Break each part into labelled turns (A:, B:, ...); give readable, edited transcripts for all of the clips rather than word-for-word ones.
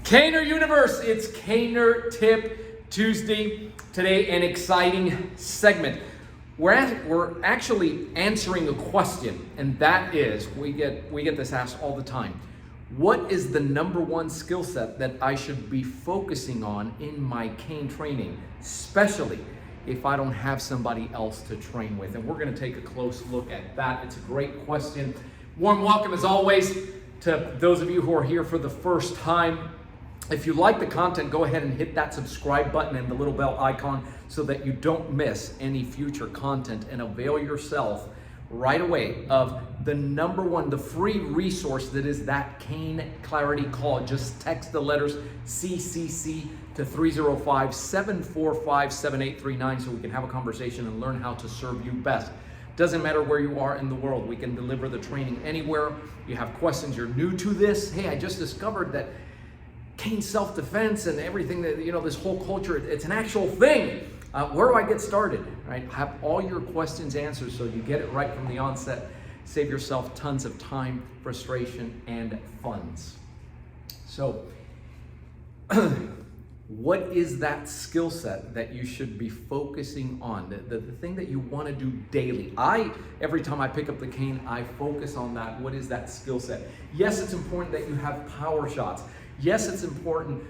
A: Caner Universe, it's Caner Tip Tuesday. Today, an exciting segment. We're actually answering a question, and that is, we get this asked all the time. What is the number one skill set that I should be focusing on in my cane training, especially if I don't have somebody else to train with? And we're going to take a close look at that. It's a great question. Warm welcome, as always, to those of you who are here for the first time. If you like the content, go ahead and hit that subscribe button and the little bell icon so that you don't miss any future content, and avail yourself right away of the number one, the free resource that is that Cane Clarity Call. Just text the letters CCC to 305-745-7839 so we can have a conversation and learn how to serve you best. Doesn't matter where you are in the world, we can deliver the training anywhere. You have questions, you're new to this. Hey, I just discovered that cane self-defense and everything that, this whole culture, it's an actual thing. Where do I get started, right? Have all your questions answered so you get it right from the onset. Save yourself tons of time, frustration, and funds. So, what is that skill set that you should be focusing on? The thing that you want to do daily. Every time I pick up the cane, I focus on that. What is that skill set? Yes, it's important that you have power shots. Yes, it's important,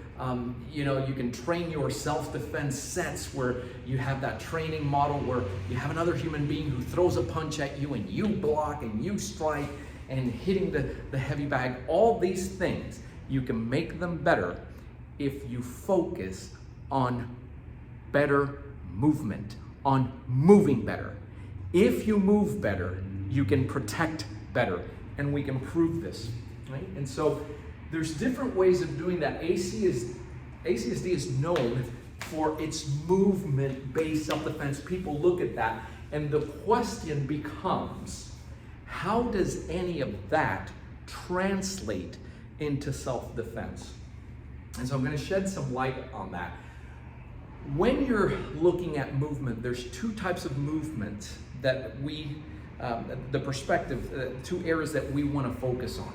A: you can train your self-defense sets where you have that training model where you have another human being who throws a punch at you and you block and you strike and hitting the heavy bag. All these things, you can make them better if you focus on better movement, on moving better. If you move better, you can protect better, and we can prove this, right? And so there's different ways of doing that. ACSD is known for its movement-based self-defense. People look at that, and the question becomes, how does any of that translate into self-defense? And so I'm going to shed some light on that. When you're looking at movement, there's two types of movement that two areas that we want to focus on.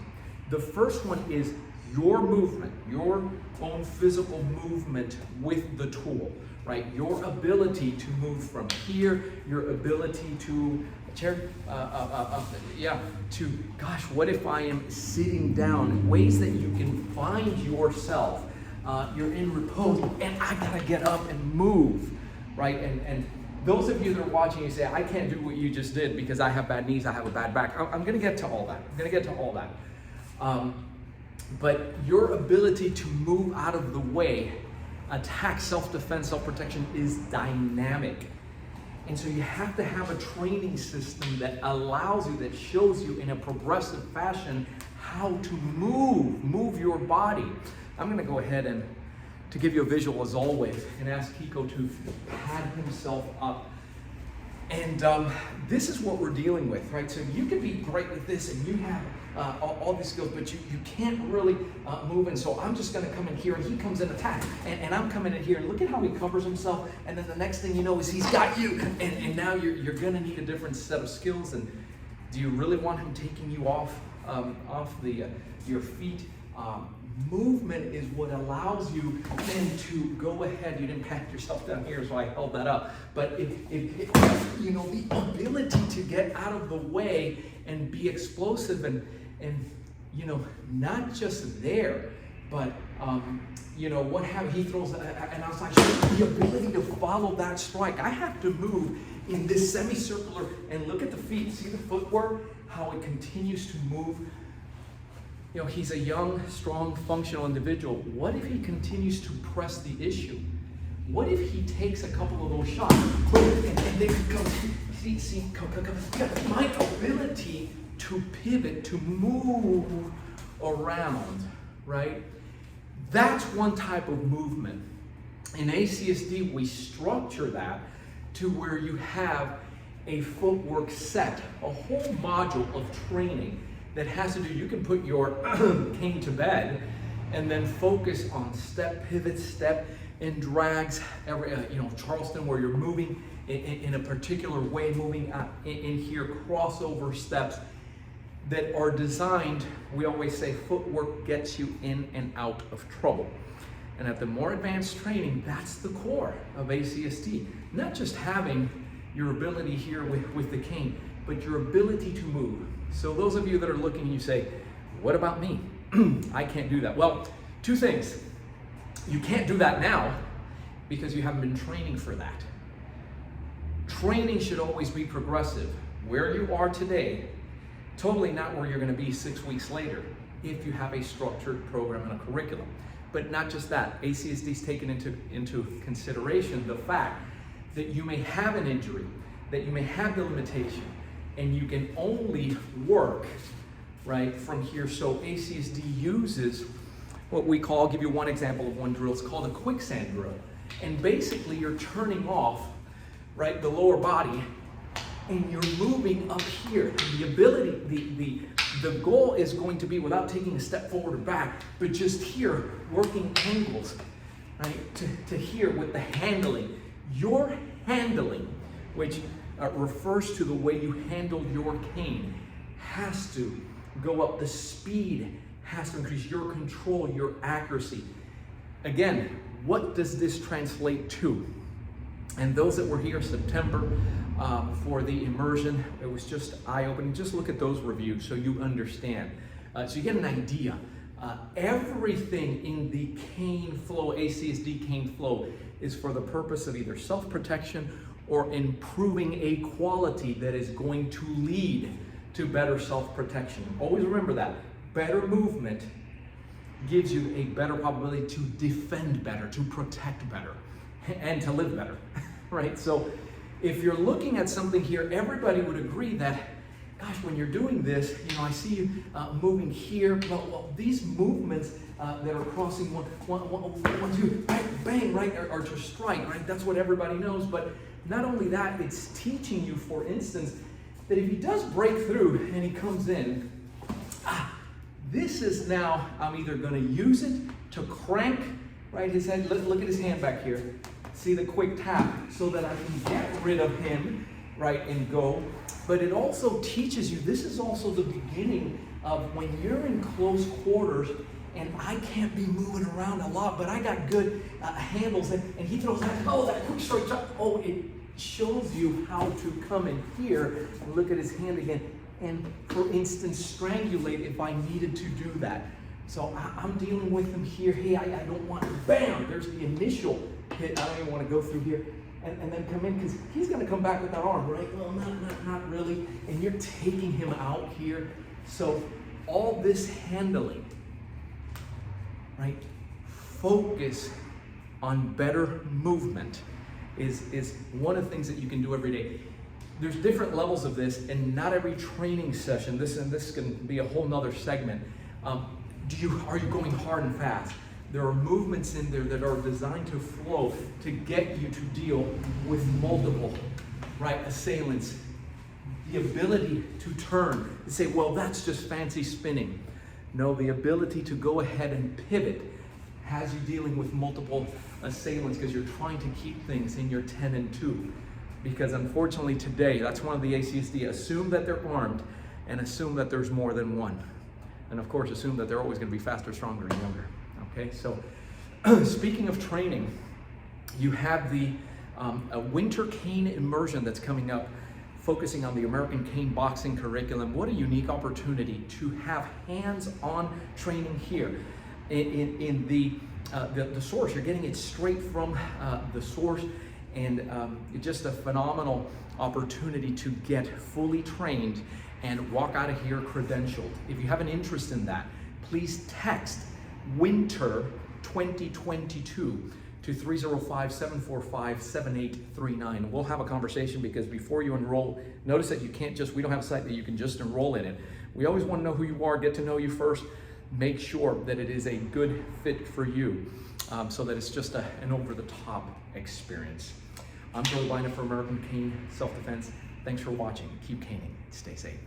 A: The first one is your movement, your own physical movement with the tool, right? Your ability to move from here, your ability to what if I am sitting down? Ways that you can find yourself. You're in repose, and I gotta get up and move, right? And those of you that are watching, you say, I can't do what you just did because I have bad knees, I have a bad back. I'm gonna get to all that. But your ability to move out of the way, attack, self-defense, self-protection is dynamic. And so you have to have a training system that allows you, that shows you in a progressive fashion how to move your body. I'm gonna go ahead and, to give you a visual as always, and ask Kiko to pad himself up. And this is what we're dealing with, right? So you can be great with this and you have all these skills, but you can't really move. And so I'm just gonna come in here and he comes in attack. And I'm coming in here and look at how he covers himself. And then the next thing you know is he's got you. And now you're gonna need a different set of skills. And do you really want him taking you off your feet? Movement is what allows you then to go ahead. You didn't pat yourself down here, so I held that up. But the ability to get out of the way and be explosive and not just there, but what have he throws an outside shot. The ability to follow that strike. I have to move in this semicircular and look at the feet. See the footwork, how it continues to move. He's a young, strong, functional individual. What if he continues to press the issue? What if he takes a couple of those shots and they come, my ability to pivot, to move around, right? That's one type of movement. In ACSD, we structure that to where you have a footwork set, a whole module of training that has to do, you can put your cane to bed and then focus on step, pivot, step, and drags, Charleston, where you're moving in a particular way, moving in here, crossover steps. that are designed, we always say footwork gets you in and out of trouble. And at the more advanced training, that's the core of ACSD. Not just having your ability here with the cane, but your ability to move. So those of you that are looking, you say, what about me? I can't do that. Well, two things. You can't do that now because you haven't been training for that. Training should always be progressive. Where you are today, totally not where you're going to be 6 weeks later if you have a structured program and a curriculum. But not just that, ACSD's taken into consideration the fact that you may have an injury, that you may have the limitation, and you can only work right from here. So ACSD uses what we call, I'll give you one example of one drill, it's called a quicksand drill. And basically you're turning off, right, the lower body, and you're moving up here. The ability, the goal is going to be, without taking a step forward or back, but just here, working angles, right, to here with the handling. Your handling, which refers to the way you handle your cane, has to go up. The speed has to increase, your control, your accuracy. Again, what does this translate to? And those that were here September for the immersion, it was just eye-opening. Just look at those reviews so you understand. So you get an idea. Everything in the cane flow, ACSD cane flow, is for the purpose of either self-protection or improving a quality that is going to lead to better self-protection. Always remember that. Better movement gives you a better probability to defend better, to protect better, and to live better, right? So if you're looking at something here, everybody would agree that, gosh, when you're doing this, you know, I see you moving here. Well, these movements that are crossing one, two, bang, right, are to strike, right? That's what everybody knows. But not only that, it's teaching you, for instance, that if he does break through and he comes in, this is now, I'm either going to use it to crank, right, his head. Look at his hand back here. See the quick tap so that I can get rid of him, right, and go. But it also teaches you, this is also the beginning of when you're in close quarters and I can't be moving around a lot, but I got good handles, and he throws that, oh, that quick strike shot. Oh, it shows you how to come in here and look at his hand again. And for instance, strangulate if I needed to do that. So I'm dealing with him here. Hey, I don't want, bam, there's the initial hit. I don't even want to go through here. And then come in, because he's going to come back with that arm, right? Well, not really. And you're taking him out here. So all this handling, right? Focus on better movement is one of the things that you can do every day. There's different levels of this, and not every training session, this can be a whole nother segment. Are you going hard and fast? There are movements in there that are designed to flow to get you to deal with multiple, right, assailants. The ability to turn and say, well, that's just fancy spinning. No, the ability to go ahead and pivot has you dealing with multiple assailants because you're trying to keep things in your 10 and 2. Because unfortunately today, that's one of the ACSD, assume that they're armed and assume that there's more than one. And of course, assume that they're always going to be faster, stronger, and younger. Okay, so speaking of training, you have the a winter cane immersion that's coming up, focusing on the American cane boxing curriculum. What a unique opportunity to have hands-on training here in the source. You're getting it straight from the source. And it's just a phenomenal opportunity to get fully trained and walk out of here credentialed. If you have an interest in that, please text winter 2022 to 305-745-7839. We'll have a conversation, because before you enroll, notice that you can't just, we don't have a site that you can just enroll in it. We always want to know who you are, get to know you first, make sure that it is a good fit for you, so that it's just an over-the-top experience. I'm Joe Robaina for American Cane Slf Defense. Thanks for watching. Keep caning. Stay safe.